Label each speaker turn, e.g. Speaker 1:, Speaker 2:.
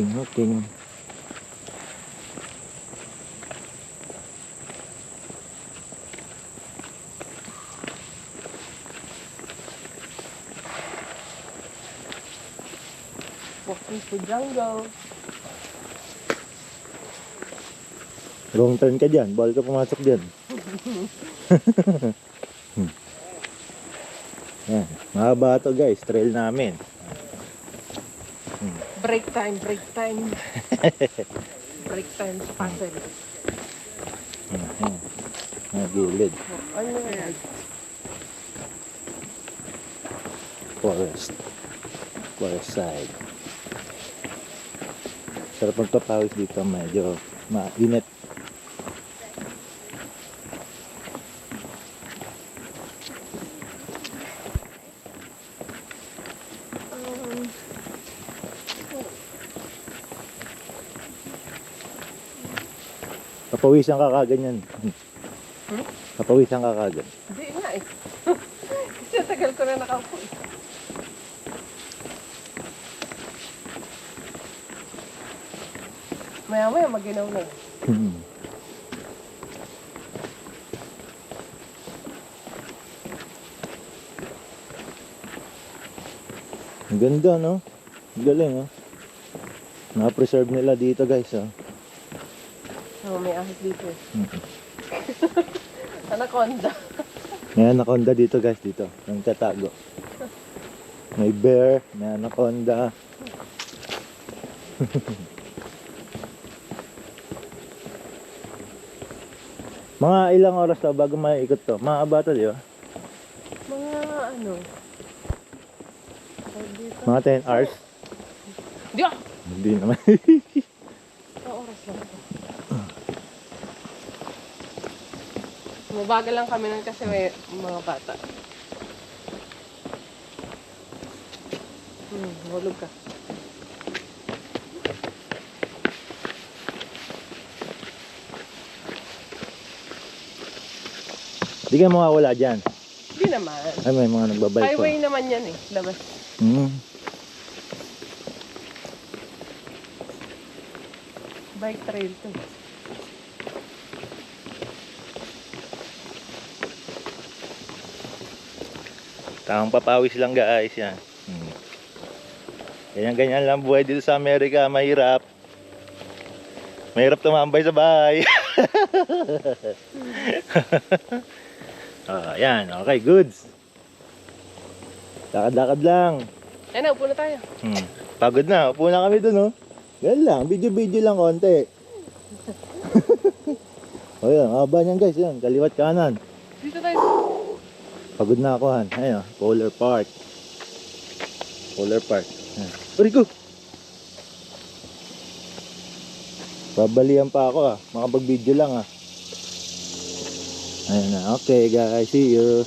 Speaker 1: Hooking.
Speaker 2: Walking to jungle.
Speaker 1: Wrong turn ka dyan. Bawal ka pumasok dyan. Yan. Mahaba to guys. Trail namin.
Speaker 2: Break time, break time. Break time sa puzzle.
Speaker 1: Gilid.
Speaker 2: Ano yan?
Speaker 1: Forest side. Sarap magpapawis dito. Medyo mainit. Papawisan ka kaganyan. Papawisan ka kagad.
Speaker 2: Hindi nga eh. Kasi tagal ko na nakaupo eh. Maya-maya maginaw na.
Speaker 1: Ang ganda, no? Ang galing, oh. Na-preserve nila dito, guys, oh.
Speaker 2: Oh, may ahit dito eh. Anaconda.
Speaker 1: May anaconda dito, guys, dito. Ang tatago. May bear, may anaconda. Mga ilang oras to bago maikot to? Mga abata, di ba?
Speaker 2: Mga ano? Dito.
Speaker 1: Mga 10 hours?
Speaker 2: Di ah!
Speaker 1: Hindi naman.
Speaker 2: Sa oras lang ito. Mabagal lang kami nun kasi may mga bata. Hulog ka.
Speaker 1: Hindi ka mawawala dyan.
Speaker 2: Hindi naman.
Speaker 1: Ay, may mga nagbabike pa.
Speaker 2: Highway naman yan eh. Labas. Bike trail to.
Speaker 1: Tamang papawis lang guys yan. Ganyan-ganyan lang buhay dito sa Amerika. Mahirap. Mahirap tumambay sa bahay. Yan. Okay, goods. Lakad-lakad lang.
Speaker 2: Ay na, upo na tayo.
Speaker 1: Pagod na. Upo na kami dun, oh. Yan lang. Video-video lang konti. O yan. Haba niyan guys. Yan. Kaliwat kanan.
Speaker 2: Dito tayo.
Speaker 1: Pagod na ako, han. Ayun, Polar Park. Polar Park. Rico! Babalian pa ako, ah. Makapag-video lang, ah. Ayun na. Okay, guys. See you.